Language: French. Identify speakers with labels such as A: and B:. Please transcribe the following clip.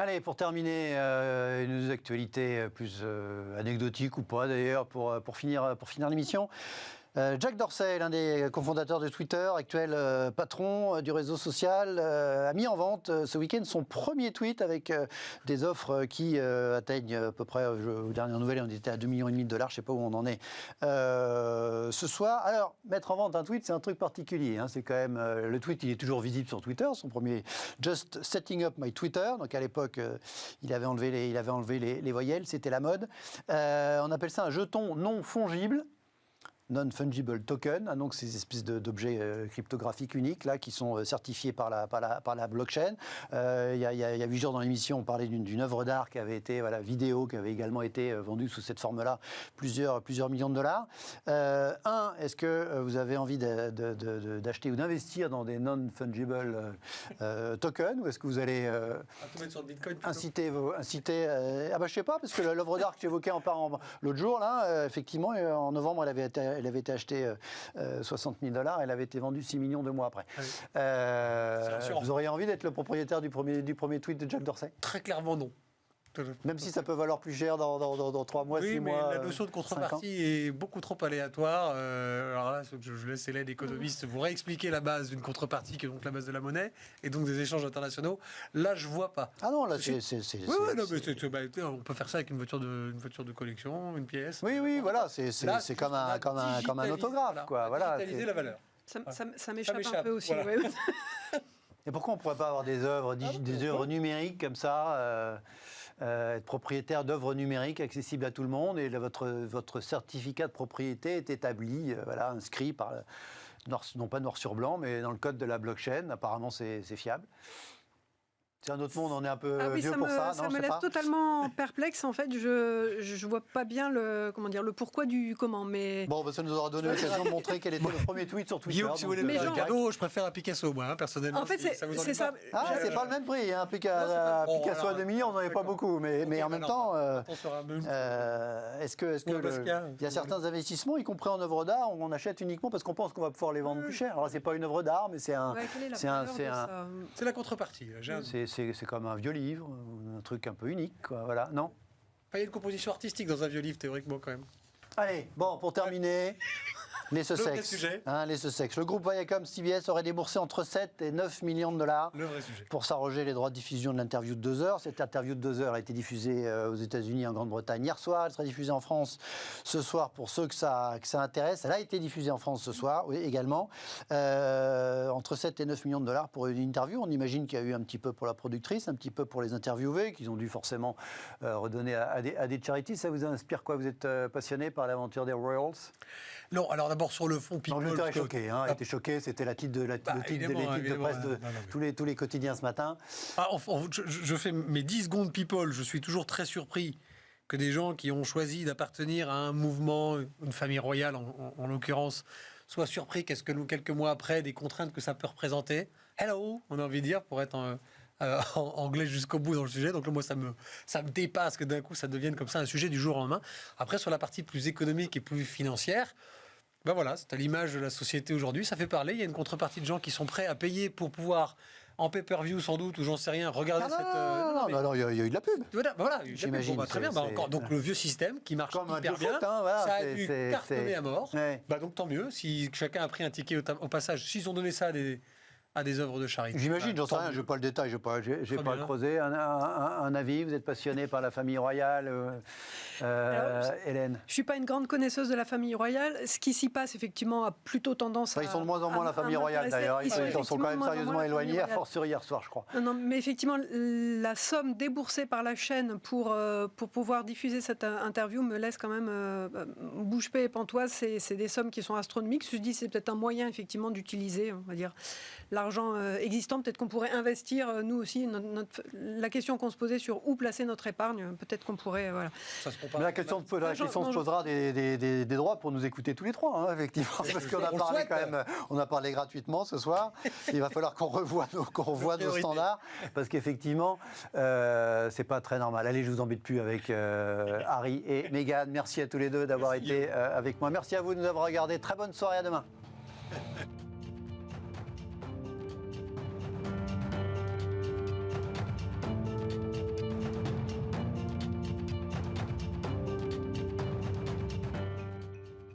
A: Allez, pour terminer, une actualité plus anecdotique ou pas d'ailleurs, pour finir l'émission. Jack Dorsey, l'un des cofondateurs de Twitter, actuel patron du réseau social, a mis en vente ce week-end son premier tweet avec des offres qui atteignent à peu près, aux dernières nouvelles, on était à 2,5 millions de dollars, je ne sais pas où on en est ce soir. Alors, mettre en vente un tweet, c'est un truc particulier. Hein, c'est quand même, le tweet, il est toujours visible sur Twitter, son premier « Just setting up my Twitter ». Donc à l'époque, il avait enlevé les voyelles, c'était la mode. On appelle ça un jeton non fongible. Non-fungible token, hein, donc ces espèces d'objets cryptographiques uniques là, qui sont certifiés par la blockchain. Il y a 8 jours dans l'émission, on parlait d'une œuvre d'art qui avait été, vidéo, qui avait également été vendue sous cette forme-là, plusieurs millions de dollars. Est-ce que vous avez envie d'acheter ou d'investir dans des non-fungible tokens, ou est-ce que vous allez inciter je sais pas, parce que l'œuvre d'art que j'évoquais l'autre jour, là, effectivement, en novembre, elle avait été achetée 60 000 $, elle avait été vendue 6 millions 2 mois après. Oui. Vous auriez envie d'être le propriétaire du premier tweet de Jack Dorsey ?
B: Très clairement non.
A: Même si ça peut valoir plus cher dans 3 mois, 6 mois.
B: Oui, mais la notion de contrepartie est beaucoup trop aléatoire. Alors là, je laisse Hélène, économiste, vous réexpliquer la base d'une contrepartie, qui est donc la base de la monnaie, et donc des échanges internationaux. Là, je vois pas.
A: Ah non, là,
B: on peut faire ça avec une voiture de collection, une pièce.
A: Oui, voilà, c'est comme un autographe, quoi. Voilà,
B: digitaliser la valeur.
C: Ça m'échappe un peu aussi. Voilà. Ouais.
A: Et pourquoi on ne pourrait pas avoir des œuvres numériques comme ça être propriétaire d'œuvres numériques accessibles à tout le monde, et votre certificat de propriété est établi, inscrit non pas noir sur blanc, mais dans le code de la blockchain. Apparemment, c'est fiable. C'est un autre monde, on est un peu vieux pour ça.
C: Ça me laisse totalement perplexe. En fait, je vois pas bien le pourquoi du comment. Mais
A: bon, ça nous aura donné l'occasion de montrer quel était le premier tweet sur Twitter.
B: Guillaume, si vous voulez me faire un cadeau, je préfère un Picasso, moi, personnellement.
C: En fait, c'est ça.
A: C'est pas le même prix. Hein. Picasso à 2 millions, on n'en avait pas beaucoup. Mais en même temps, est-ce que il y a certains investissements, y compris en œuvres d'art, où on achète uniquement parce qu'on pense qu'on va pouvoir les vendre plus cher. Alors, c'est pas une œuvre d'art, mais c'est
B: la contrepartie.
A: C'est comme un vieux livre, un truc un peu unique, quoi. Voilà, non ?
B: Il y a une composition artistique dans un vieux livre, théoriquement, quand même.
A: Allez, bon, pour terminer, les Sussex. Les Sussex. Le groupe Viacom-CBS aurait déboursé entre 7 et 9 millions de dollars pour s'arroger les droits de diffusion de l'interview de 2 heures. Cette interview de 2 heures a été diffusée aux États-Unis et en Grande-Bretagne hier soir. Elle sera diffusée en France ce soir pour ceux que ça intéresse. Elle a été diffusée en France ce soir, oui, également. Entre 7 et 9 millions de dollars pour une interview. On imagine qu'il y a eu un petit peu pour la productrice, un petit peu pour les interviewés, qu'ils ont dû forcément redonner à des charities. Ça vous inspire quoi ? Vous êtes passionné par l'aventure des Royals ?
B: Non, alors d'abord sur le fond, People.
A: L'Angleterre est choqué, hein, a été choqué, c'était le titre de l'équipe de presse de tous les quotidiens ce matin.
B: Je fais mes 10 secondes People, je suis toujours très surpris que des gens qui ont choisi d'appartenir à un mouvement, une famille royale en l'occurrence, soient surpris qu'est-ce que nous, quelques mois après, des contraintes que ça peut représenter. Hello, on a envie de dire, pour être en anglais jusqu'au bout dans le sujet. Donc là, moi, ça me dépasse que d'un coup, ça devienne comme ça un sujet du jour au lendemain. Après, sur la partie plus économique et plus financière, ben voilà, c'est à l'image de la société aujourd'hui, ça fait parler. Il y a une contrepartie de gens qui sont prêts à payer pour pouvoir, en pay-per-view sans doute, ou j'en sais rien, regarder cette...
A: Non, il y a eu de la pub.
B: Voilà,
A: j'imagine.
B: Très bien. Donc le vieux système qui marche hyper bien, ça a dû cartonner à mort. Ouais. Donc tant mieux, si chacun a pris un ticket au passage, s'ils ont donné ça à des œuvres de charité.
A: J'imagine, j'en sais rien, je n'ai pas le détail, je n'ai pas le creusé. Un avis, vous êtes passionné par la famille royale, Hélène ?
C: Je ne suis pas une grande connaisseuse de la famille royale. Ce qui s'y passe, effectivement, a plutôt tendance à...
A: Ils sont de moins en moins la famille royale, d'ailleurs. Ils sont quand même sérieusement éloignés, à fortiori hier soir, je crois.
C: Non, mais effectivement, la somme déboursée par la chaîne pour pouvoir diffuser cette interview me laisse quand même bouche bée et pantoise. C'est des sommes qui sont astronomiques. Je dis c'est peut-être un moyen, effectivement, d'utiliser, on va dire, l'argent existant. Peut-être qu'on pourrait investir, nous aussi, la question qu'on se posait sur où placer notre épargne, peut-être qu'on pourrait... Voilà.
A: Mais la question se posera des droits pour nous écouter tous les trois, hein, effectivement, parce qu'on a parlé quand même, on a parlé gratuitement ce soir. Il va falloir qu'on revoie nos standards, parce qu'effectivement, c'est pas très normal. Allez, je vous embête plus avec Harry et Meghan. Merci à tous les deux d'avoir été avec moi. Merci à vous de nous avoir regardé. Très bonne soirée, à demain.